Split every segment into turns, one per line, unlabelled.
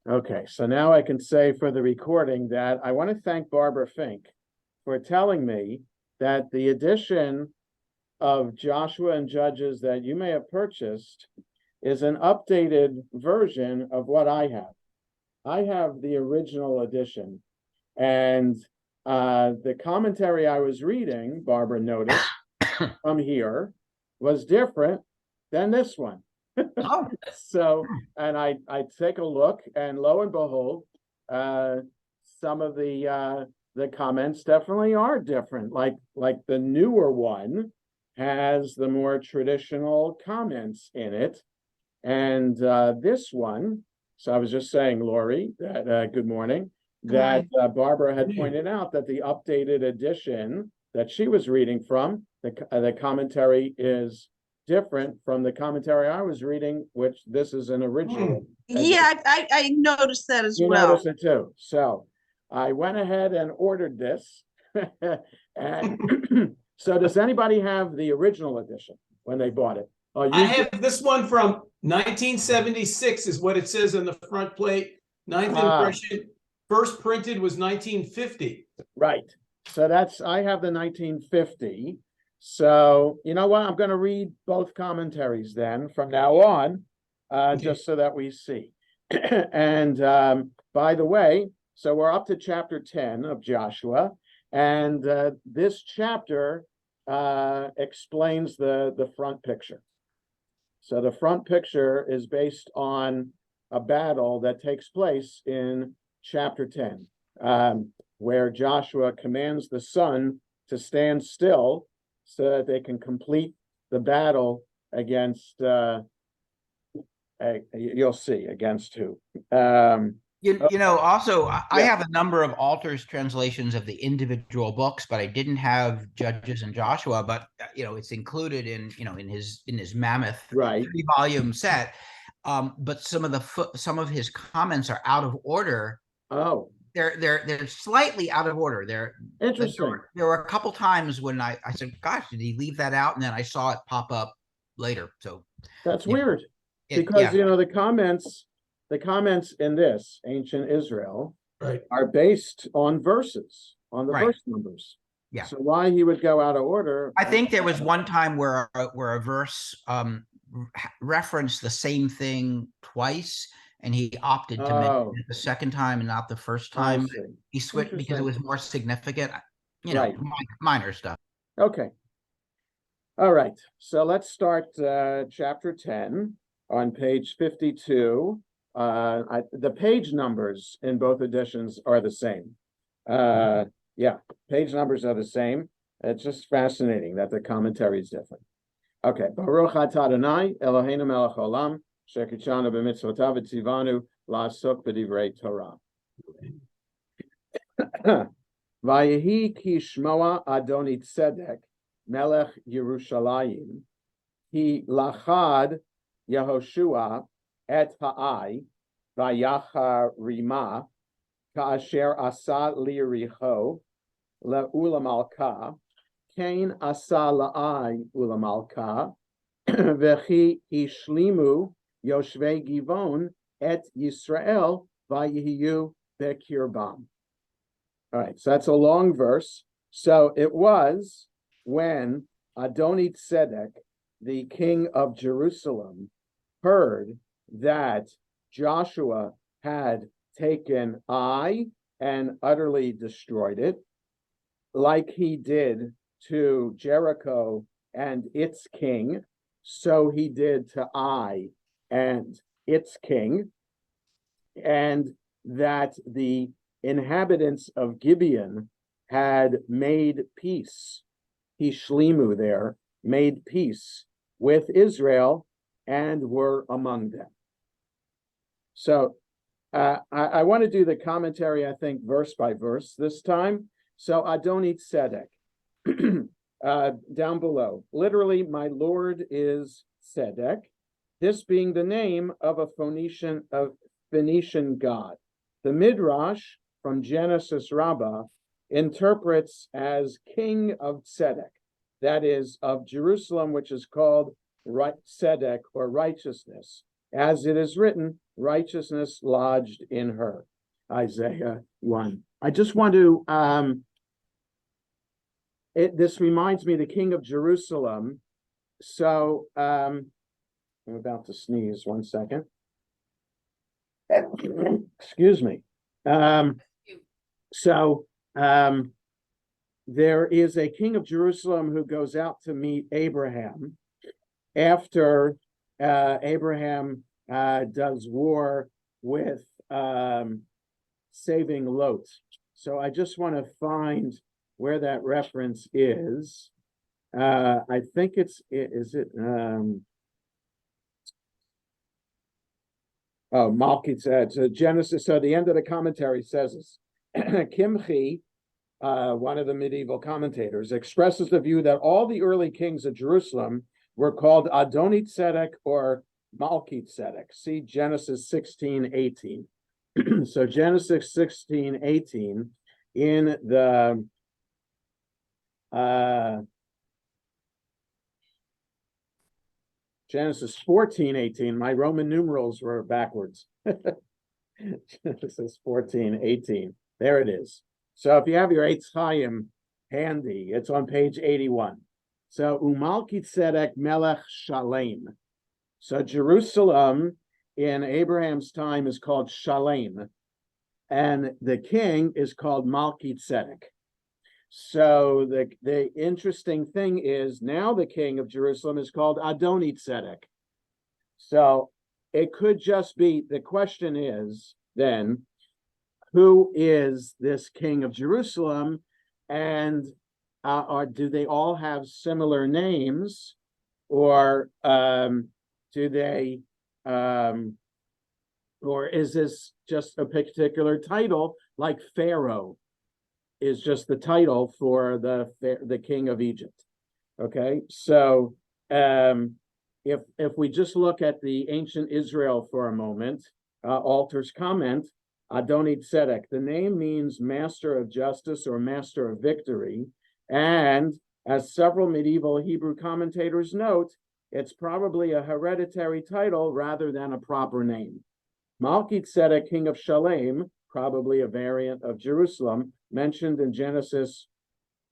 Okay, so now I can say for the recording that I want to thank Barbara Fink for telling me that the edition of Joshua and Judges that you may have purchased is an updated version of what I have. I have the original edition, and the commentary I was reading, Barbara noticed from here, was different than this one.
Oh,
So, and I take a look, and lo and behold, some of the comments definitely are different. Like the newer one has the more traditional comments in it, and this one. So I was just saying, Lori, that good morning. That Barbara had pointed out that the updated edition that she was reading from, the commentary is different from the commentary I was reading, which this is an original.
Yeah, I noticed that as
You
well.
noticed it too. So I went ahead and ordered this. And so does anybody have the original edition when they bought it? Oh,
I have this one from 1976 is what it says on the front plate. Ninth impression, first printed was 1950.
Right. So I have the 1950. So you know what? I'm going to read both commentaries then from now on, just so that we see. And by the way, so we're up to chapter 10 of Joshua, and this chapter explains the front picture. So the front picture is based on a battle that takes place in chapter 10, where Joshua commands the sun to stand still so that they can complete the battle against, you'll see, against who.
Also, I have a number of Alter's translations of the individual books, but I didn't have Judges and Joshua. But it's included in in his mammoth 3-volume set. But some of his comments are out of order.
Oh,
they're slightly out of order. They're
interesting.
There were a couple times when I said, "Gosh, did he leave that out?" And then I saw it pop up later. So
that's weird, because the comments in this ancient Israel are based on verses, on the verse numbers.
Yeah.
So why he would go out of order?
I think there was one time where a verse referenced the same thing twice, and he opted to mention it the second time and not the first time. He switched because it was more significant. Minor stuff.
Okay. All right. So let's start chapter 10 on page 52. The page numbers in both editions are the same. Yeah, page numbers are the same. It's just fascinating that the commentary is different. Okay. Baruch atah Adonai Eloheinu melech haolam shekitzanu b'mitzvotav v'tzivanu la'asok b'divrei Torah. Vayehi ki shmoa Adoni Tzedek melech Yerushalayim ki lachad Yehoshua et ha'ai vayacharima ka'asher asa li'richo le'ulamalka kain asa la'ai ulamalka v'chi ishlimu yoshvei givon et Yisrael vayihiyu bekirbam. All right, so that's a long verse. So it was when Adoni Tzedek, the king of Jerusalem, heard that Joshua had taken Ai and utterly destroyed it, like he did to Jericho and its king, so he did to Ai and its king, and that the inhabitants of Gibeon had made peace. Hishlimu there, made peace with Israel and were among them. So I want to do the commentary, I think, verse by verse this time. So Adoni Tzedek, down below, literally, my Lord is Tzedek, this being the name of a Phoenician god. The Midrash from Genesis Rabbah interprets as king of Tzedek, that is, of Jerusalem, which is called Tzedek or righteousness, as it is written, righteousness lodged in her. Isaiah 1. I just want to, this reminds me of the king of Jerusalem. So, I'm about to sneeze, 1 second. Excuse me. There is a king of Jerusalem who goes out to meet Abraham after Abraham does war with saving Lot. So I just want to find where that reference is. I think Malki said, so Genesis, so the end of the commentary says this. Kimchi, one of the medieval commentators, expresses the view that all the early kings of Jerusalem were called Adonit Tzedek or Malki Tzedek. See Genesis 16:18. So Genesis 16:18 in the Genesis 14:18. My Roman numerals were backwards. Genesis 14:18. There it is. So if you have your Eitz Chaim handy, it's on page 81. So Umalki Tzedek Melech Shalem. So Jerusalem in Abraham's time is called Shalem, and the king is called Malki Tzedek. So the interesting thing is now the king of Jerusalem is called Adonit Tzedek. So it could just be, the question is then, who is this king of Jerusalem, and do they all have similar names, or do they, or is this just a particular title, like Pharaoh is just the title for the king of Egypt? Okay, so if we just look at the ancient Israel for a moment, Alter's comment, Adonit Tzedek, the name means master of justice or master of victory, and as several medieval Hebrew commentators note, it's probably a hereditary title rather than a proper name. Malki Tzedek, king of Shalem, probably a variant of Jerusalem, mentioned in Genesis,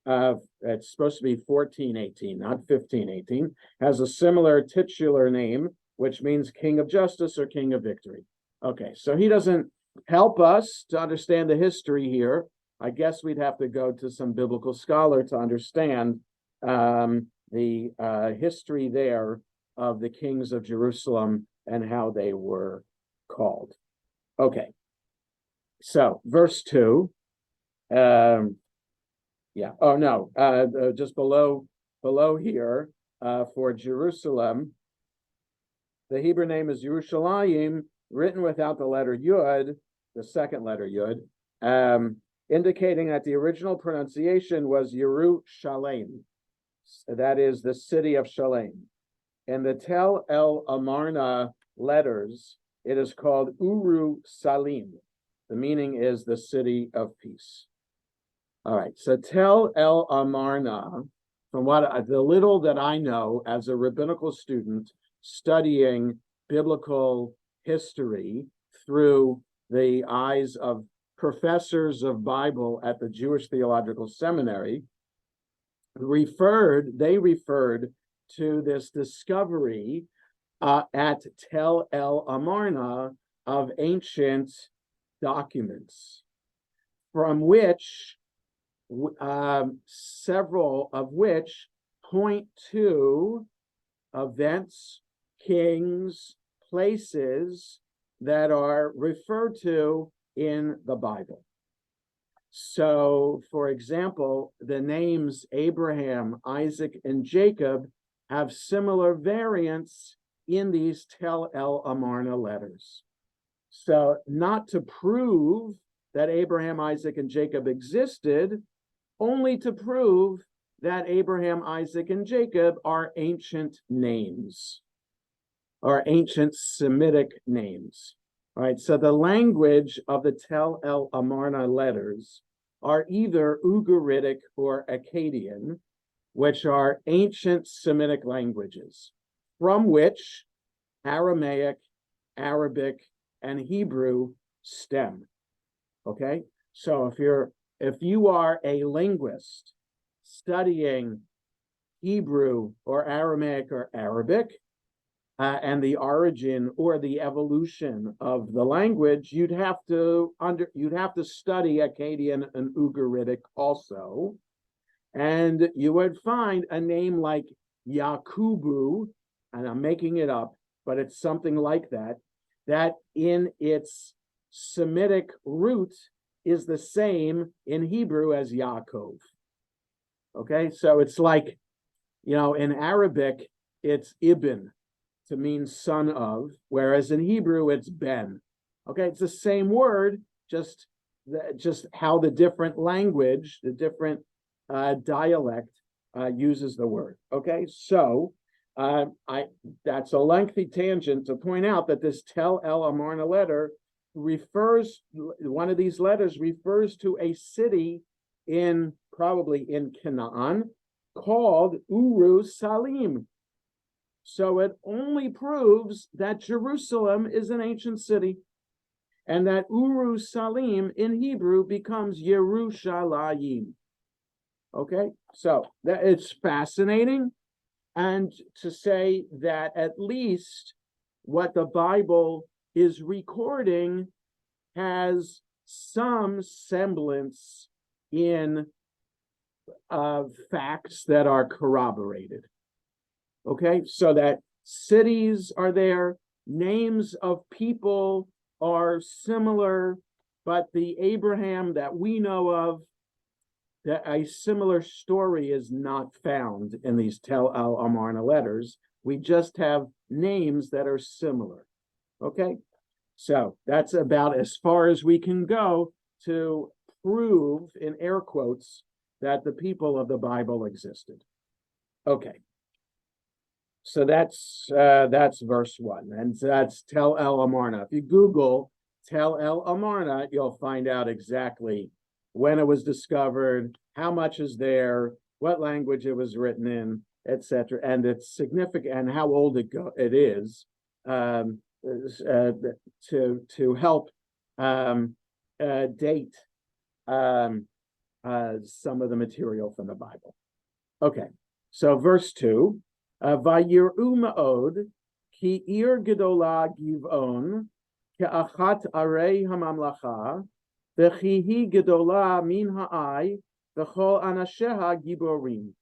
it's supposed to be 14:18, not 15:18, has a similar titular name, which means king of justice or king of victory. Okay, so he doesn't help us to understand the history here. I guess we'd have to go to some biblical scholar to understand the history there of the kings of Jerusalem and how they were called. Okay, so verse 2. Just below here, for Jerusalem, the Hebrew name is Yerushalayim, written without the letter Yud, the second letter Yud, indicating that the original pronunciation was Yerushalayim. That is the city of Shalem. In the Tel El Amarna letters, it is called Uru Salim. The meaning is the city of peace. All right, so Tel El Amarna, from what the little that I know as a rabbinical student studying biblical history through the eyes of professors of Bible at the Jewish Theological Seminary, they referred to this discovery at Tel El Amarna of ancient documents, from which several of which point to events, kings, places that are referred to in the Bible. So, for example, the names Abraham, Isaac, and Jacob have similar variants in these Tel El Amarna letters. So, not to prove that Abraham, Isaac, and Jacob existed, only to prove that Abraham, Isaac, and Jacob are ancient names, or ancient Semitic names. All right, so the language of the Tel El Amarna letters are either Ugaritic or Akkadian, which are ancient Semitic languages, from which Aramaic Arabic, and Hebrew stem. Okay, so if you are a linguist studying Hebrew or Aramaic or Arabic, and the origin or the evolution of the language, you'd have to study Akkadian and Ugaritic also, and you would find a name like Yakubu, and I'm making it up, but it's something like that, that in its Semitic root is the same in Hebrew as Yaakov. Okay, so it's like, in Arabic, it's Ibn to mean son of, whereas in Hebrew, it's Ben. Okay, it's the same word, just how the different language, the different dialect uses the word. Okay, so that's a lengthy tangent to point out that this Tel El Amarna letter one of these letters refers to a city probably in Canaan called Uru Salim. So it only proves that Jerusalem is an ancient city, and that Uru Salim in Hebrew becomes Yerushalayim. Okay, so it's fascinating, and to say that at least what the Bible is recording has some semblance in facts that are corroborated. Okay, so that cities are there, names of people are similar, but the Abraham that we know of, that a similar story is not found in these Tel El Amarna letters. We just have names that are similar. Okay, so that's about as far as we can go to prove, in air quotes, that the people of the Bible existed. Okay, so that's verse 1, and that's Tel El Amarna. If you Google Tel El Amarna, you'll find out exactly when it was discovered, how much is there, what language it was written in, etc., and its significant and how old it is, to help date some of the material from the Bible. Okay, so verse 2, Vayir'u ma'od ki ir gedola giv'on ke'achat arei hamamlacha v'chihi gedola min ha'ai v'chol anasheha giborim.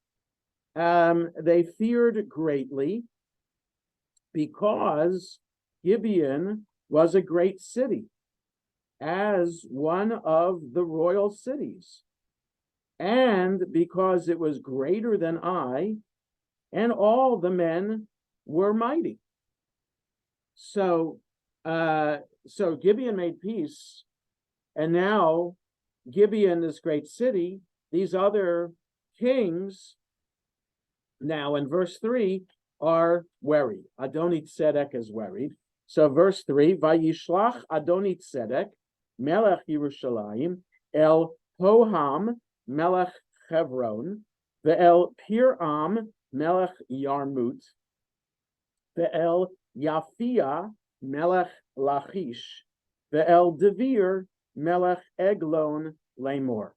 They feared greatly because Gibeon was a great city, as one of the royal cities, and because it was greater than Ai, and all the men were mighty. So Gibeon made peace, and now Gibeon, this great city, these other kings, now in verse 3, are worried. Adoni-Tzedek is worried. So verse 3, Vayishlach Adoni-Tzedek, Melech Yerushalayim, El Hoham, Melech Chevron, Ve'el Piram, Melech Yarmut, Ve'el Yafia, Melech Lachish, Ve'el Devir, Melech Eglon Lamor.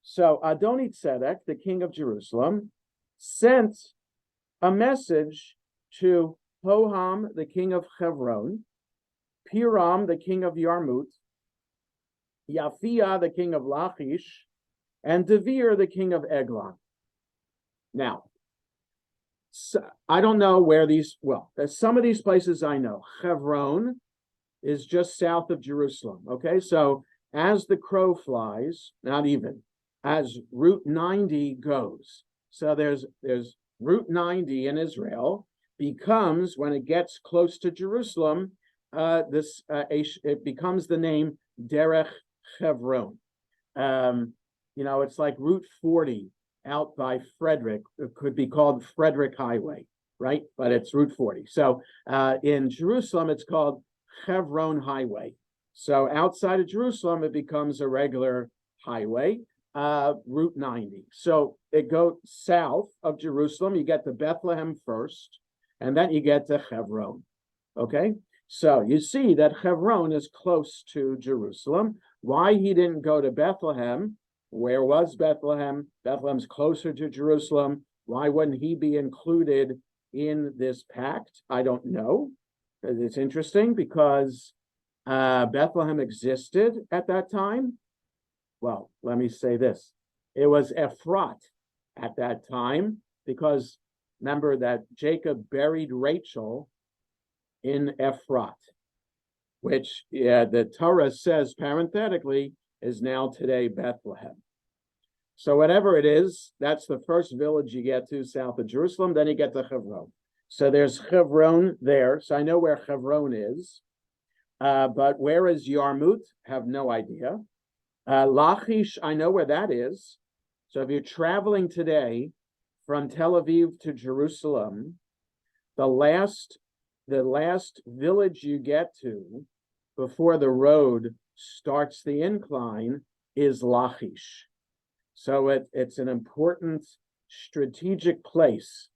So Adoni-Tzedek, the king of Jerusalem, sent a message to Hoham, the king of Hebron, Piram, the king of Yarmut, Yafia, the king of Lachish, and Devir, the king of Eglon. Now, so I don't know where some of these places I know. Hebron is just south of Jerusalem. Okay, so as the crow flies, not even, as Route 90 goes. So there's Route 90 in Israel becomes, when it gets close to Jerusalem, it becomes the name Derech Hebron. It's like Route 40 out by Frederick. It could be called Frederick Highway, right? But it's Route 40. So in Jerusalem, it's called Hebron Highway. So outside of Jerusalem, it becomes a regular highway, Route 90. So it goes south of Jerusalem. You get to Bethlehem first, and then you get to Hebron. Okay? So you see that Hebron is close to Jerusalem. Why he didn't go to Bethlehem? Where was Bethlehem? Bethlehem's closer to Jerusalem. Why wouldn't he be included in this pact? I don't know. It's interesting because Bethlehem existed at that time. Well, let me say this. It was Ephrat at that time because remember that Jacob buried Rachel in Ephrat, which the Torah says parenthetically is now today Bethlehem. So whatever it is, that's the first village you get to south of Jerusalem, then you get to Hebron. So there's Hebron there. So I know where Hebron is. But where is Yarmut? Have no idea. Lachish, I know where that is. So if you're traveling today from Tel Aviv to Jerusalem, the last village you get to before the road starts the incline is Lachish. So it's an important strategic place.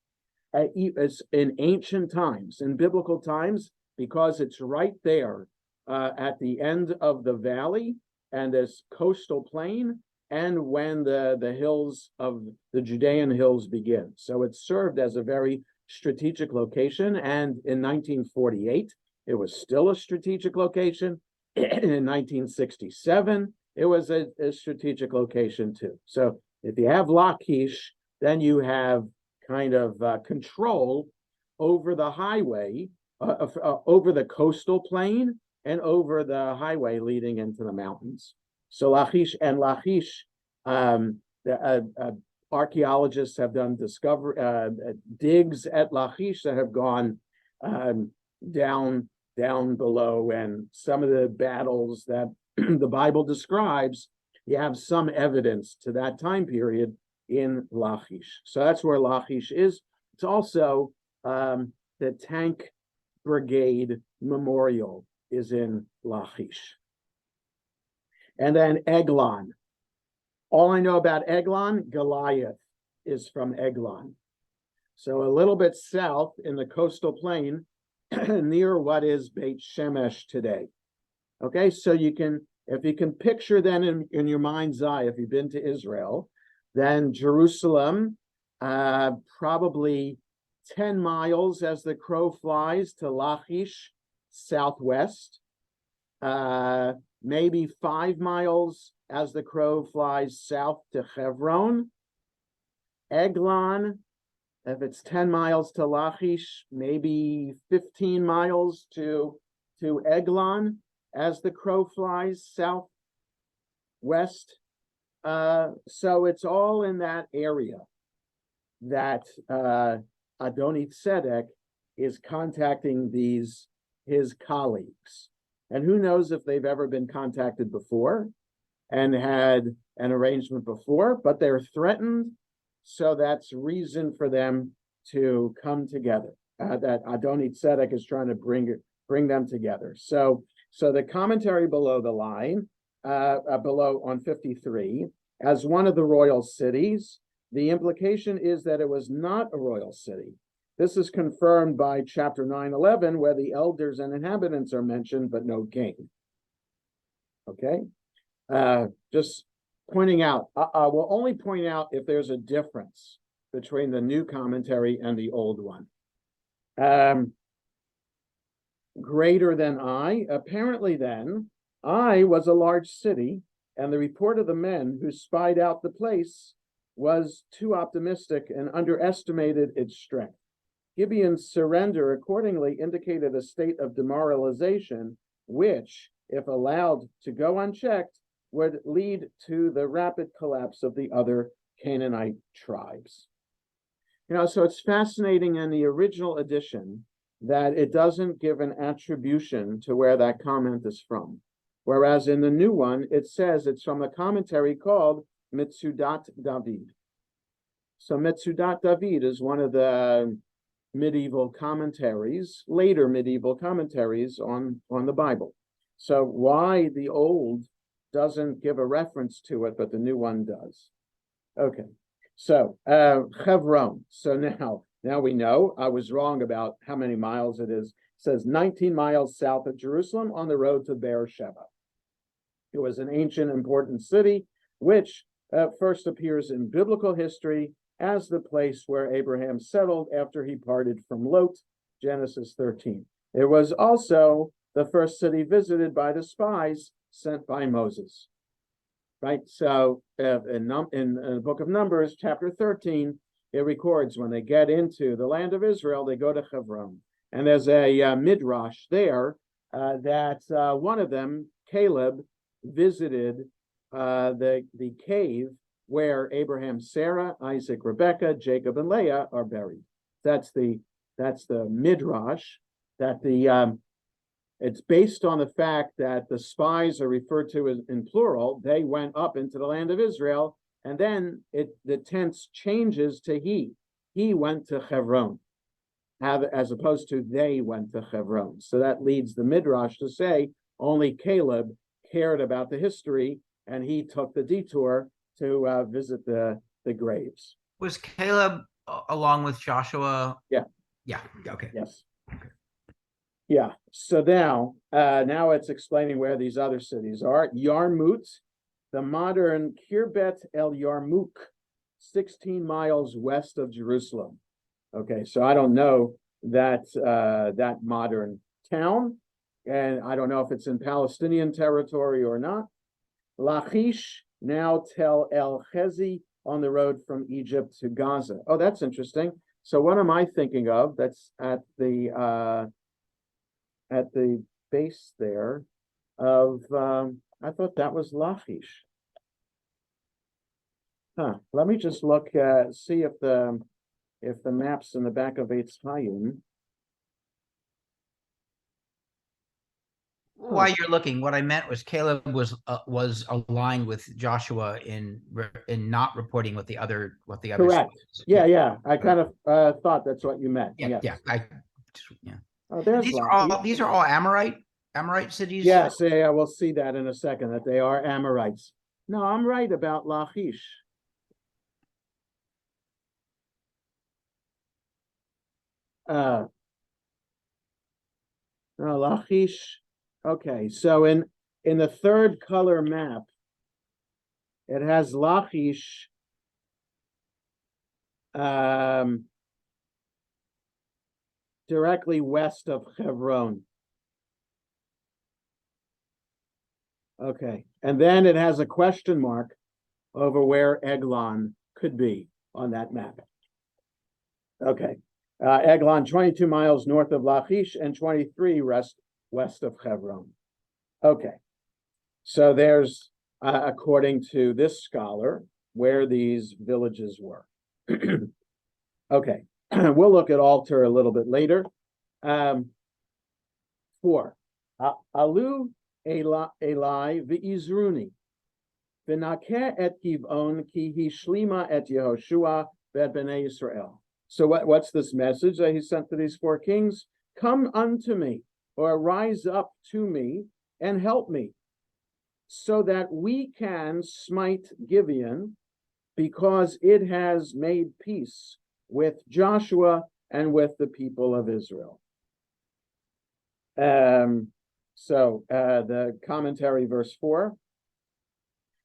It's in ancient times, in biblical times, because it's right there at the end of the valley and this coastal plain, and when the hills of the Judean hills begin. So it served as a very strategic location, and in 1948, it was still a strategic location. In 1967, it was a strategic location too. So if you have Lachish, then you have kind of control over the highway, over the coastal plain, and over the highway leading into the mountains. So Lachish, archaeologists have done digs at Lachish that have gone down below, and some of the battles that the Bible describes, you have some evidence to that time period in Lachish. So that's where Lachish is. It's also the tank brigade memorial is in Lachish. And then Eglon. All I know about Eglon, Goliath is from Eglon. So a little bit south in the coastal plain near what is Beit Shemesh today. Okay, so if you can picture then in your mind's eye, if you've been to Israel, then Jerusalem, probably 10 miles as the crow flies to Lachish, southwest, maybe 5 miles as the crow flies south to Hebron. Eglon, if it's 10 miles to Lachish, maybe 15 miles to Eglon as the crow flies southwest. So it's all in that area that Adoni-Tzedek is contacting his colleagues. And who knows if they've ever been contacted before and had an arrangement before, but they're threatened. So that's reason for them to come together. That Adoni-Tzedek is trying to bring them together. So the commentary below the line, below on 53, as one of the royal cities, the implication is that it was not a royal city. This is confirmed by chapter 9:11, where the elders and inhabitants are mentioned, but no king. Okay, just pointing out, we'll only point out if there's a difference between the new commentary and the old one. Greater than Ai, apparently then, Ai was a large city, and the report of the men who spied out the place was too optimistic and underestimated its strength. Gibeon's surrender accordingly indicated a state of demoralization, which, if allowed to go unchecked, would lead to the rapid collapse of the other Canaanite tribes. So it's fascinating in the original edition that it doesn't give an attribution to where that comment is from. Whereas in the new one, it says it's from a commentary called Mitzudat David. So Mitzudat David is one of the medieval commentaries, later medieval commentaries on the Bible. So why the old doesn't give a reference to it, but the new one does. Okay, so Hebron. So now we know I was wrong about how many miles it is. says 19 miles south of Jerusalem on the road to Beersheba. It was an ancient, important city, which first appears in biblical history as the place where Abraham settled after he parted from Lot, Genesis 13. It was also the first city visited by the spies sent by Moses. Right, so in the book of Numbers, chapter 13, it records when they get into the land of Israel, they go to Hebron. And there's a midrash there that one of them, Caleb, visited the cave where Abraham, Sarah, Isaac, Rebekah, Jacob, and Leah are buried. That's the midrash that it's based on the fact that the spies are referred to as in plural. They went up into the land of Israel, and then the tense changes to he. He went to Hebron, as opposed to they went to Hebron. So that leads the midrash to say only Caleb cared about the history, and he took the detour to visit the graves.
Was Caleb along with Joshua?
Yeah.
Yeah. Okay.
Yes. Okay. Yeah. So now it's explaining where these other cities are. Yarmut, the modern Kirbet El Yarmouk, 16 miles west of Jerusalem. Okay, so I don't know that that modern town, and I don't know if it's in Palestinian territory or not. Lachish, now Tel El Chezi, on the road from Egypt to Gaza. Oh, that's interesting. So what am I thinking of? That's at the base there of I thought that was Lachish. Huh. Let me just look see if the map's in the back of Eitz Chaim.
While you're looking, what I meant was Caleb was aligned with Joshua in not reporting what the other
Correct. Yeah. I kind of thought that's what you meant.
Yeah.
Yes.
Yeah.
Oh, there's
these are all Amorite cities.
Yes, yeah, we'll see that in a second, that they are Amorites. No, I'm right about Lachish. No, Lachish. Okay, so in the third color map, it has Lachish directly west of Hebron. Okay, and then it has a question mark over where Eglon could be on that map. Okay, Eglon 22 miles north of Lachish and 23 west of Hebron. Okay, so there's, according to this scholar, where these villages were. Okay, we'll look at Alter a little bit later. 4. Alu Eli v'izruni v'nakeh et Giv'on ki hishlima et Yehoshua v'et bnei Yisrael. So what's this message that he sent to these 4 kings? Come unto me, or rise up to me and help me, so that we can smite Gibeon, because it has made peace with Joshua and with the people of Israel. So the commentary, verse 4,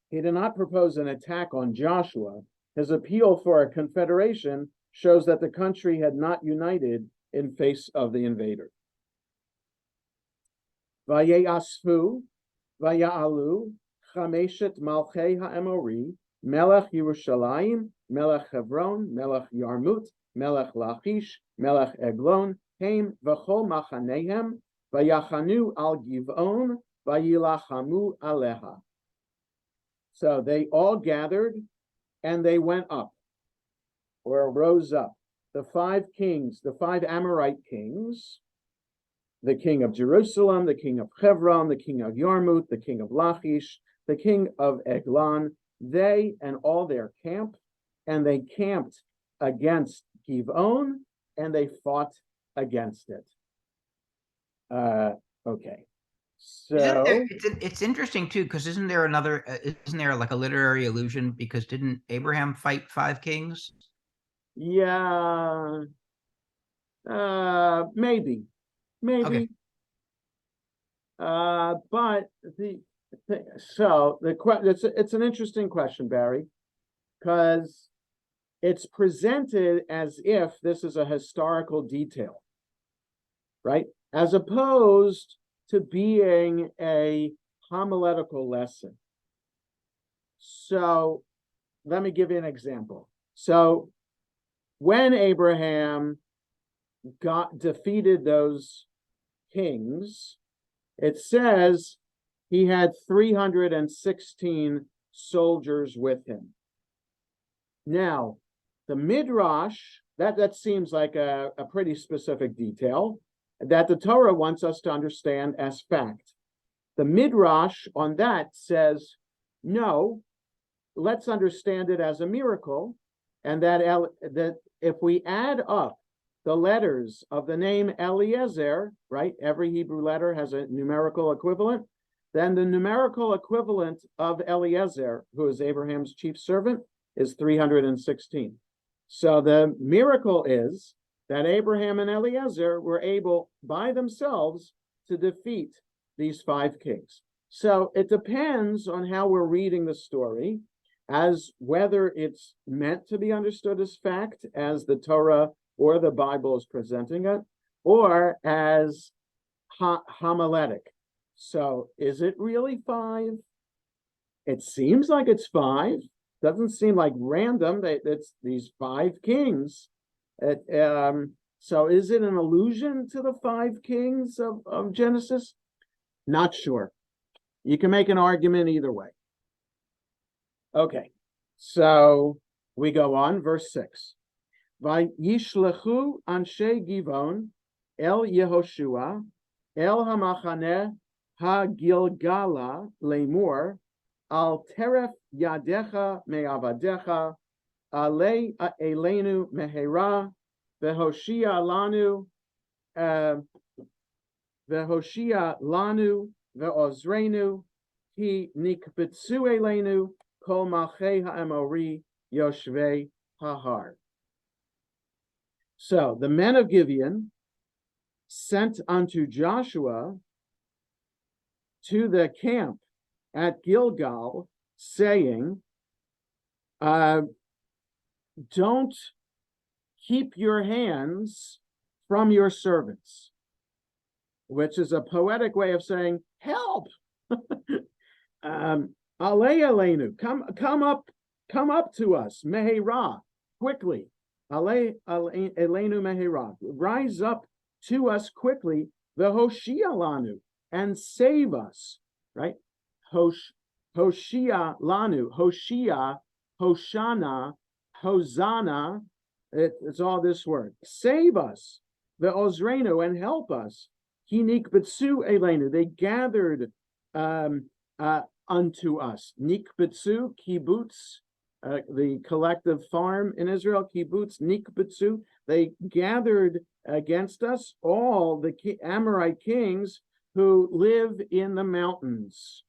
he did not propose an attack on Joshua. His appeal for a confederation shows that the country had not united in face of the invader. Vayasfu, vaya'alu, chameshet malchei ha'emori, melech Yerushalayim, melech Hebron, melech Yarmut, melech Lachish, melech Eglon, heim v'chol machanehem, vayachanu al Giv'on, vayilachamu aleha. So they all gathered and they went up, or rose up. The 5 kings, the 5 Amorite kings, the king of Jerusalem, the king of Hebron, the king of Yarmut, the king of Lachish, the king of Eglon, they and all their camp, and they camped against Giv'on, and they fought against it. Okay. So
it's interesting too, because isn't there like a literary allusion, because didn't Abraham fight 5 kings?
Yeah, maybe. maybe. But it's an interesting question, Barry, because it's presented as if this is a historical detail, right? As opposed to being a homiletical lesson. So let me give you an example. So when Abraham defeated those kings, it says he had 316 soldiers with him. Now, the Midrash, that seems like a pretty specific detail that the Torah wants us to understand as fact. The Midrash on that says, no, let's understand it as a miracle, and that if we add up the letters of the name Eliezer, right? Every Hebrew letter has a numerical equivalent. Then the numerical equivalent of Eliezer, who is Abraham's chief servant, is 316. So the miracle is that Abraham and Eliezer were able by themselves to defeat these 5 kings. So it depends on how we're reading the story, as whether it's meant to be understood as fact, as the Torah or the Bible is presenting it, or as homiletic. So is it really 5? It seems like it's 5. Doesn't seem like random. It's these 5 kings. So is it an allusion to the 5 kings of Genesis? Not sure. You can make an argument either way. Okay, so we go on, verse 6. Vayishlechu anshe Givon el Yehoshua el hamachaneh ha-Gilgala lemur al teref yadecha me'avadecha alei elenu mehera vehoshia lanu ve'ozrenu ki nikbetsu elenu kol malchei ha'emori yoshvei hahar. So the men of Gibeon sent unto Joshua to the camp at Gilgal, saying, don't keep your hands from your servants, which is a poetic way of saying, help. Alei Aleinu, come up to us, Mehera, quickly. Alei Aleinu Mehera, rise up to us quickly, the Hoshia Lanu, and save us, right? Hoshia Lanu, Hoshia, Hoshana, Hosanna, it's all this word. Save us, the Ozrenu, and help us. Hinik Betsu Elenu, they gathered unto us. Nikbetsu, kibbutz, the collective farm in Israel, kibbutz, nikbetsu, they gathered against us all the Amorite kings who live in the mountains.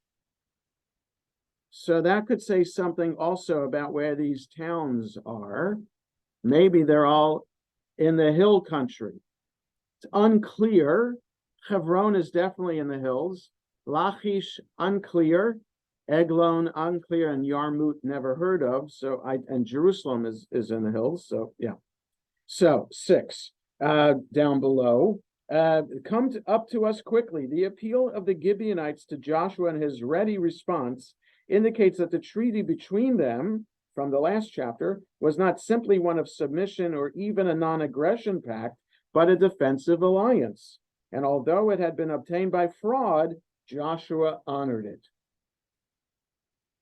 So that could say something also about where these towns are. Maybe they're all in the hill country. It's unclear. Hebron is definitely in the hills. Lachish, unclear. Eglon, unclear, and Yarmut, never heard of. And Jerusalem is in the hills. So yeah. So 6 down below. Come up to us quickly. The appeal of the Gibeonites to Joshua and his ready response indicates that the treaty between them from the last chapter was not simply one of submission or even a non-aggression pact, but a defensive alliance. And although it had been obtained by fraud, Joshua honored it.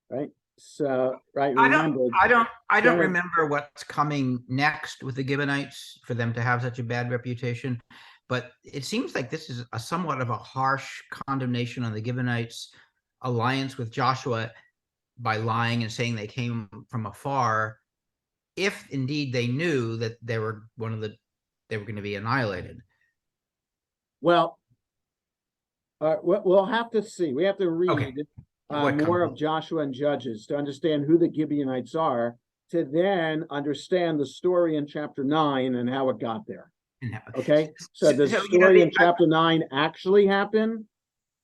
Right? So, right.
I don't remember what's coming next with the Gibeonites for them to have such a bad reputation, but it seems like this is a somewhat of a harsh condemnation on the Gibeonites' alliance with Joshua by lying and saying they came from afar, if indeed they knew that they were going to be annihilated.
Well, we'll have to see. We have to read more of Joshua and Judges to understand who the Gibeonites are, to then understand the story in chapter 9 and how it got there. Okay, so the story in chapter 9 actually happened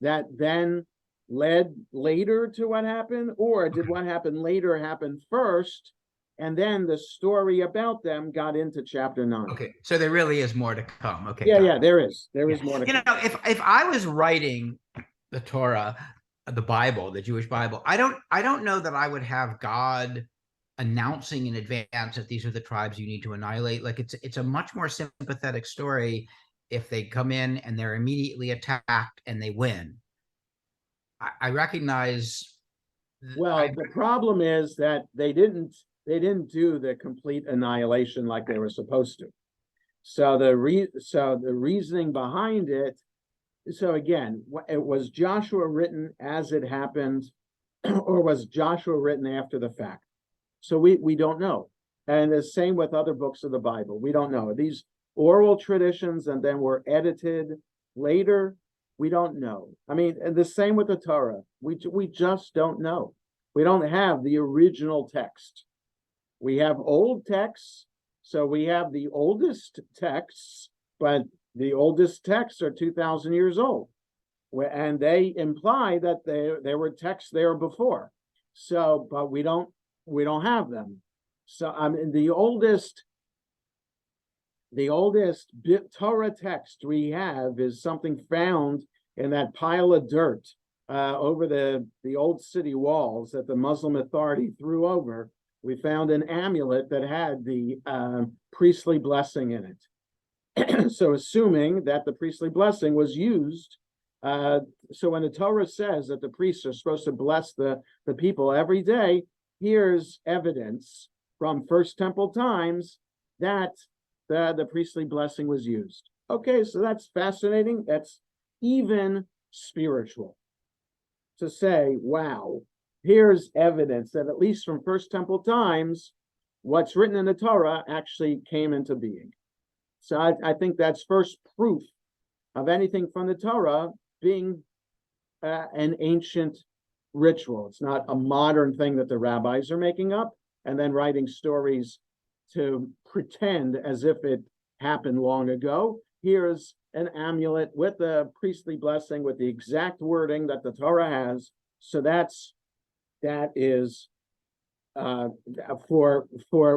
that then led later to what happened, or did what happened later happen first, and then the story about them got into chapter 9?
Okay, so there really is more to come. Okay,
Yeah, there is more to
you
come.
know, if I was writing the Torah, the Bible, the Jewish Bible, I don't know that I would have God announcing in advance that these are the tribes you need to annihilate. Like it's a much more sympathetic story if they come in and they're immediately attacked and they win. I recognize.
Well, the problem is that they didn't do the complete annihilation like they were supposed to. So the reasoning behind it. So again, it was Joshua written as it happened, or was Joshua written after the fact? So we don't know. And the same with other books of the Bible. We don't know. These oral traditions and then were edited later. We don't know. I mean, and the same with the Torah. We just don't know. We don't have the original text. We have old texts. So we have the oldest texts, but the oldest texts are 2,000 years old. And they imply that there were texts there before. So, but we don't have them. So I mean, the oldest Torah text we have is something found in that pile of dirt over the old city walls that the Muslim Authority threw over. We found an amulet that had the priestly blessing in it. So assuming that the priestly blessing was used, so when the Torah says that the priests are supposed to bless the people every day, here's evidence from First Temple times that the priestly blessing was used. Okay, so that's fascinating. That's even spiritual to say, wow, here's evidence that at least from First Temple times, what's written in the Torah actually came into being. So I think that's first proof of anything from the Torah being an ancient ritual. It's not a modern thing that the rabbis are making up and then writing stories to pretend as if it happened long ago. Here's an amulet with a priestly blessing with the exact wording that the Torah has. So that is for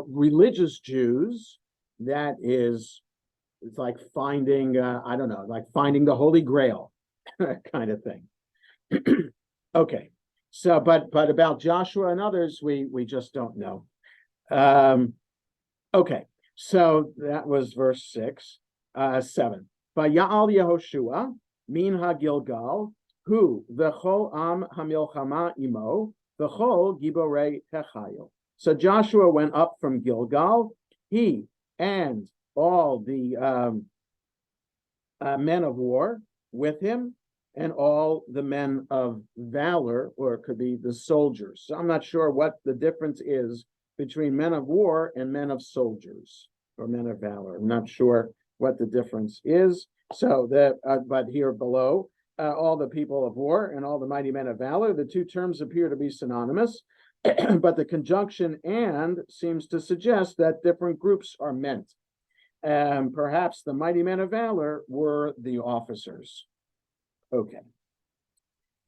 religious Jews, that is, it's like finding I don't know, like finding the Holy Grail kind of thing. Okay, so but about Joshua and others, we just don't know. Okay, so that was verse 7. Vaya'al Yehoshua min haGilgal hu v'chol am hamilchama imo v'chol giborei Techayil. So Joshua went up from Gilgal, he and all the men of war with him, and all the men of valor, or it could be the soldiers. So I'm not sure what the difference is between men of war and men of soldiers, or men of valor. I'm not sure what the difference is. So but here below, all the people of war and all the mighty men of valor, the two terms appear to be synonymous, but the conjunction "and" seems to suggest that different groups are meant. Perhaps the mighty men of valor were the officers. Okay.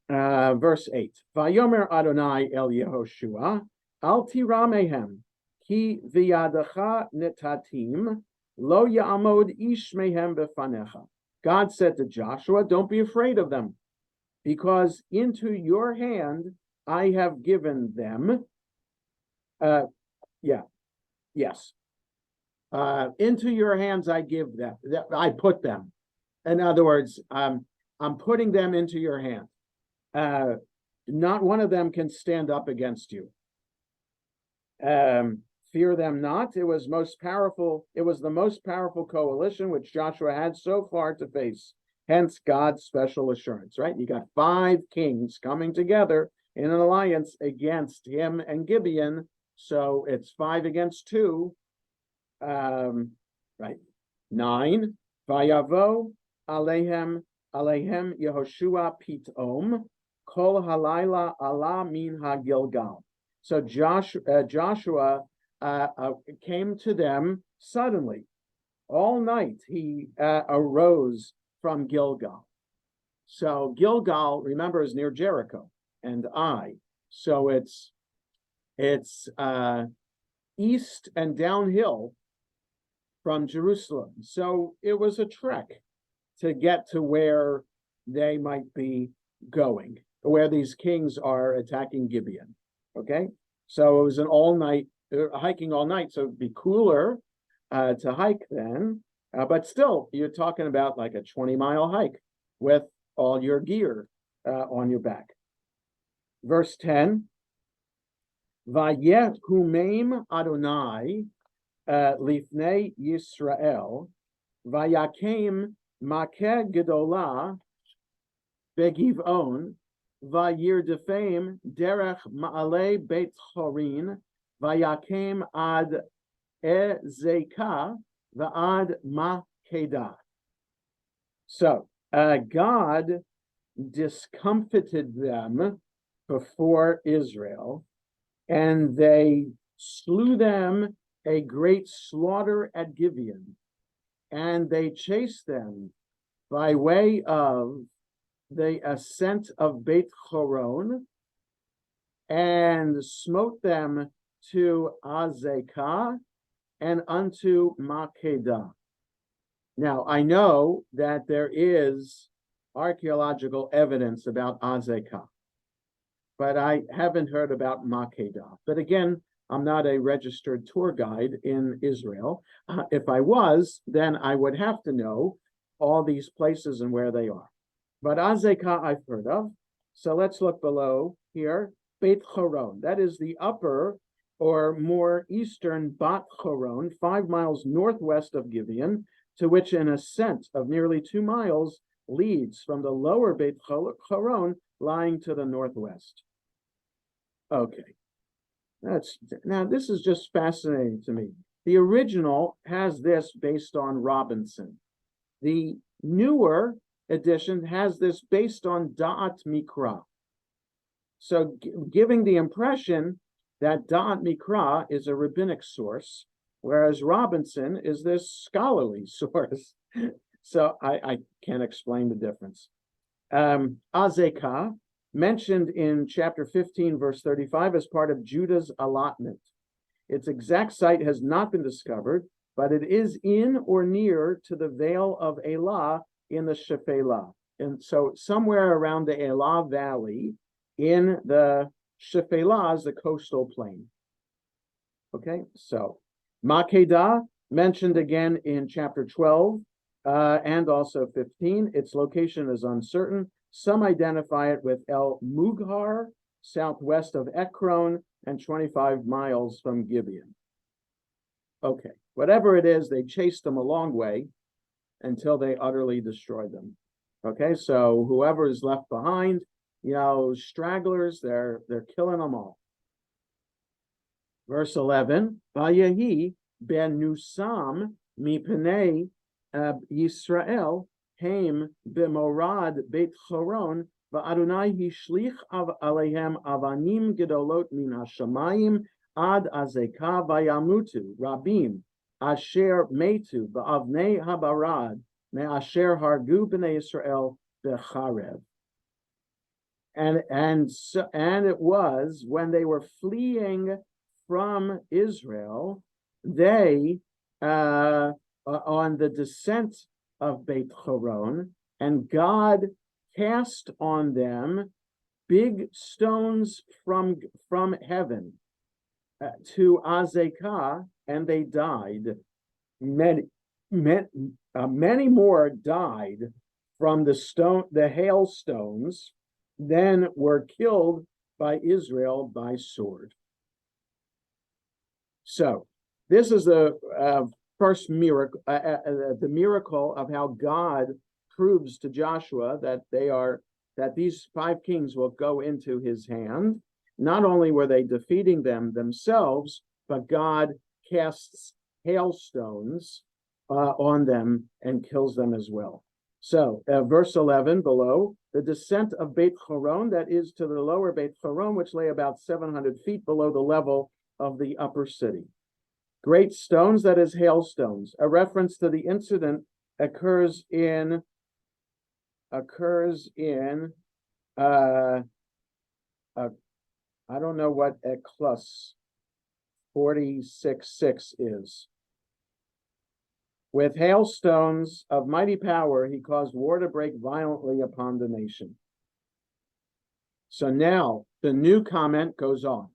Verse 8. Vayomer Adonai el Yehoshua, al tiramehem, ki v'yadacha netatim, lo ya'amod ish mehem befanecha. God said to Joshua, don't be afraid of them, because into your hand I have given them. Into your hands I give them. I put them. In other words, I'm putting them into your hand. Not one of them can stand up against you. Fear them not. It was most powerful. It was the most powerful coalition which Joshua had so far to face. Hence God's special assurance, right? You got 5 kings coming together in an alliance against him and Gibeon. So it's 5 against 2. Right. 9. Vayavo alehem Yehoshua pitom kol halayla ala min haGilgal. So Joshua came to them suddenly all night he arose from Gilgal. So Gilgal, remember, is near Jericho and Ai. So it's east and downhill from Jerusalem. So it was a trek to get to where they might be going, where these kings are attacking Gibeon. Okay, so it was an all-night hiking all night. So it'd be cooler to hike then, but still, you're talking about like a 20-mile hike with all your gear on your back. Verse 10, Vayet humeim Adonai lifnei Yisrael, Vayakem makeh gedola begivon, Vayirdefem derech ma'ale Beit Horin, Vayakem ad Ezekah va'ad Makedah. So God discomfited them before Israel, and they slew them a great slaughter at Gibeon, and they chased them by way of the ascent of Beit Horon, and smote them to Azekah and unto Makedah. Now, I know that there is archaeological evidence about Azekah, but I haven't heard about Makedah. But again, I'm not a registered tour guide in Israel. If I was, then I would have to know all these places and where they are. But Azekah I've heard of. So let's look below here. Beit Horon, that is the upper or more eastern Bat Horon, 5 miles northwest of Gibeon, to which an ascent of nearly 2 miles leads from the lower Beit Horon lying to the northwest. Okay, now this is just fascinating to me. The original has this based on Robinson. The newer edition has this based on Da'at Mikra. So giving the impression that Da'at Mikra is a rabbinic source, whereas Robinson is this scholarly source. So I can't explain the difference. Azekah, mentioned in chapter 15, verse 35, as part of Judah's allotment. Its exact site has not been discovered, but it is in or near to the Vale of Elah in the Shephelah. And so somewhere around the Elah Valley in the Shephelah is the coastal plain. Okay, so Makedah, mentioned again in chapter 12 and also 15. Its location is uncertain. Some identify it with El Mughar, southwest of Ekron, and 25 miles from Gibeon. Okay, whatever it is, they chased them a long way until they utterly destroyed them. Okay, so whoever is left behind, stragglers, they're killing them all. Verse 11, Vayehi ben Nusam mipnei Yisrael Haim b'morad Beit Horon va'Adonai hishlich alehem avanim gedolot min hashamayim ad azekah vayamutu rabim asher metu ba'avnei habarad me'asher hargu b'nei Yisrael b'charev. And it was when they were fleeing from Israel, they on the descent of Beit Horon, and God cast on them big stones from heaven to Azekah, and they died. Many more died from the hailstones than were killed by Israel by sword. So this is the first miracle, the miracle of how God proves to Joshua that these 5 kings will go into his hand. Not only were they defeating them themselves, but God casts hailstones on them and kills them as well. So verse 11 below, the descent of Beit Horon, that is to the lower Beit Horon, which lay about 700 feet below the level of the upper city. Great stones, that is hailstones. A reference to the incident occurs in I don't know what Eklus 46:6 is. With hailstones of mighty power, he caused war to break violently upon the nation. So now the new comment goes on.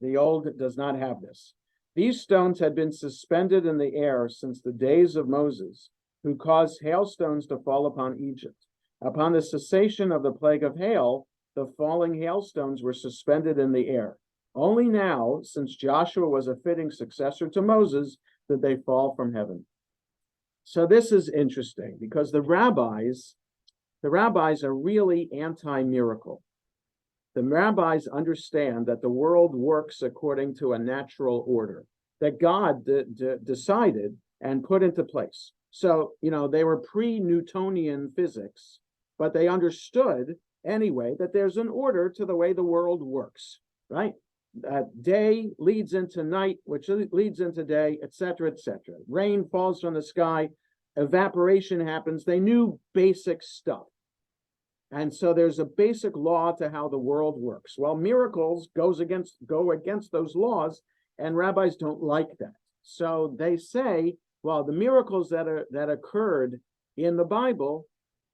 The old does not have this. These stones had been suspended in the air since the days of Moses, who caused hailstones to fall upon Egypt. Upon the cessation of the plague of hail, the falling hailstones were suspended in the air. Only now, since Joshua was a fitting successor to Moses, did they fall from heaven. So this is interesting because the rabbis are really anti-miracle. The rabbis understand that the world works according to a natural order that God decided and put into place. So, they were pre-Newtonian physics, but they understood anyway that there's an order to the way the world works, right? Day leads into night, which leads into day, etc., etc. Rain falls from the sky, evaporation happens. They knew basic stuff. And so there's a basic law to how the world works. Well, miracles go against those laws, and rabbis don't like that. So they say, well, the miracles that occurred in the Bible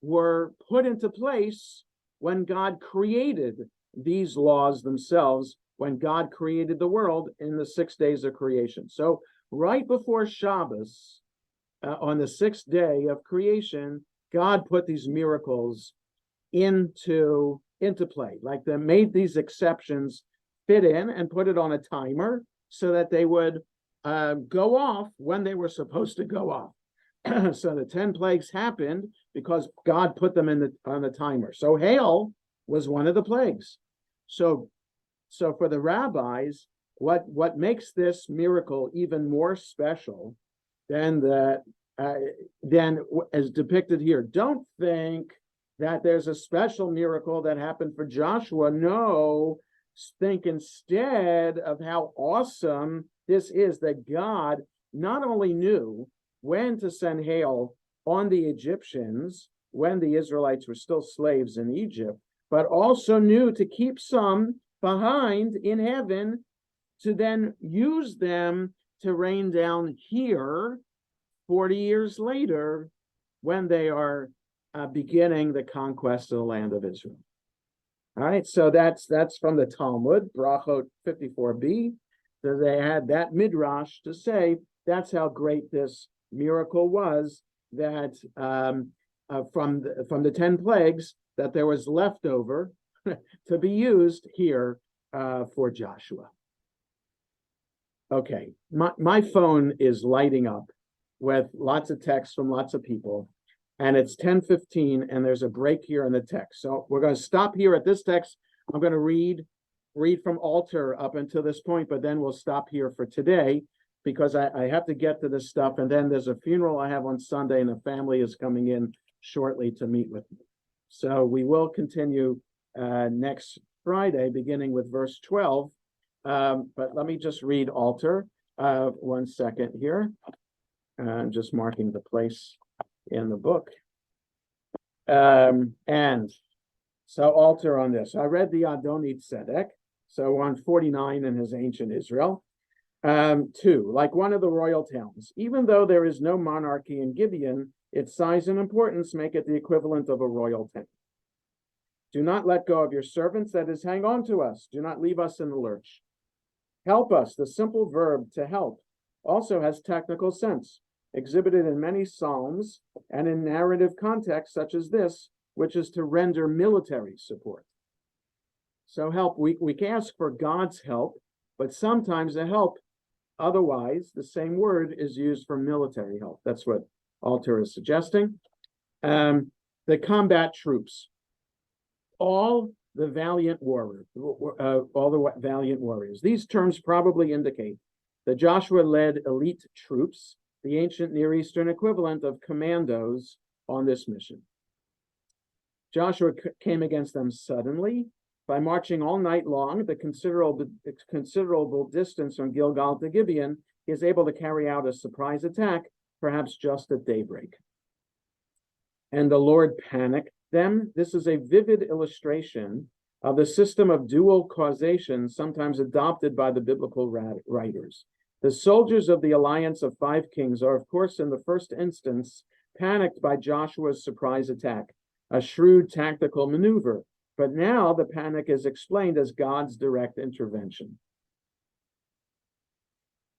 were put into place when God created these laws themselves, when God created the world in the 6 days of creation. So right before Shabbos, on the 6th day of creation, God put these miracles into play. Like they made these exceptions fit in and put it on a timer so that they would go off when they were supposed to go off. So the 10 plagues happened because God put them on the timer. So hail was one of the plagues. So for the rabbis, what makes this miracle even more special than as depicted here? Don't think that there's a special miracle that happened for Joshua. No, think instead of how awesome this is, that God not only knew when to send hail on the Egyptians when the Israelites were still slaves in Egypt, but also knew to keep some behind in heaven to then use them to rain down here 40 years later when they are beginning the conquest of the land of Israel. All right, so that's from the Talmud, Brachot 54b. So they had that midrash to say that's how great this miracle was, that from the 10 plagues, that there was leftover to be used here for Joshua. Okay, my phone is lighting up with lots of texts from lots of people, and it's 10:15, and there's a break here in the text. So we're going to stop here at this text. I'm going to read from Alter up until this point, but then we'll stop here for today because I have to get to this stuff. And then there's a funeral I have on Sunday, and the family is coming in shortly to meet with me. So we will continue next Friday, beginning with verse 12. But let me just read Alter 1 second here. I'm just marking the place in the book. And so Alter on this. I read the Adonit Tzedek, so on 49 in his ancient Israel. 2, like one of the royal towns, even though there is no monarchy in Gibeon, its size and importance make it the equivalent of a royal town. Do not let go of your servants, that is, hang on to us. Do not leave us in the lurch. Help us, the simple verb to help, also has technical sense, exhibited in many psalms and in narrative contexts such as this, which is to render military support. So help, we can ask for God's help, but sometimes the help, otherwise, the same word is used for military help. That's what Alter is suggesting. The combat troops, all the valiant warriors, These terms probably indicate that Joshua led elite troops, the ancient Near Eastern equivalent of commandos, on this mission. Joshua came against them suddenly by marching all night long the considerable distance from Gilgal to Gibeon he is able to carry out a surprise attack, perhaps just at daybreak. And the Lord panicked them. This is a vivid illustration of the system of dual causation sometimes adopted by the biblical writers. The soldiers of the alliance of 5 kings are, of course, in the first instance, panicked by Joshua's surprise attack, a shrewd tactical maneuver. But now the panic is explained as God's direct intervention.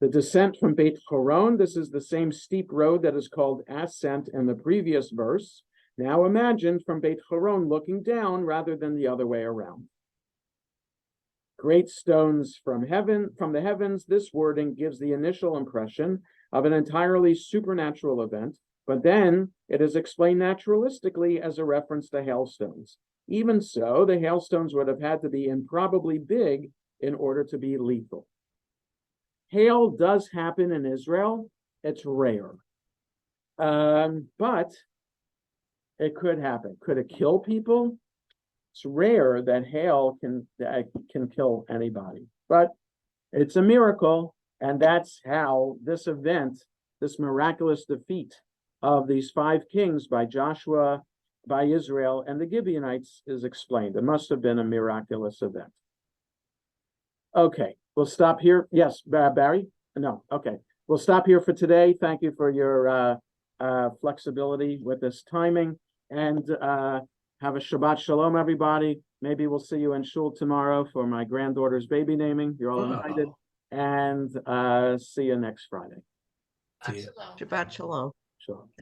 The descent from Beit Horon, this is the same steep road that is called ascent in the previous verse. Now imagine from Beit Horon looking down rather than the other way around. Great stones from the heavens, this wording gives the initial impression of an entirely supernatural event, but then it is explained naturalistically as a reference to hailstones. Even so, the hailstones would have had to be improbably big in order to be lethal. Hail does happen in Israel. It's rare. But it could happen. Could it kill people? It's rare that hail can kill anybody, but it's a miracle. And that's how this event, this miraculous defeat of these 5 kings by Joshua, by Israel, and the Gibeonites is explained. It must have been a miraculous event. Okay, we'll stop here. Yes, Barry? No, okay. We'll stop here for today. Thank you for your flexibility with this timing. And have a Shabbat Shalom, everybody. Maybe we'll see you in shul tomorrow for my granddaughter's baby naming. You're all invited. And see you next Friday.
Shabbat shalom.
Shalom.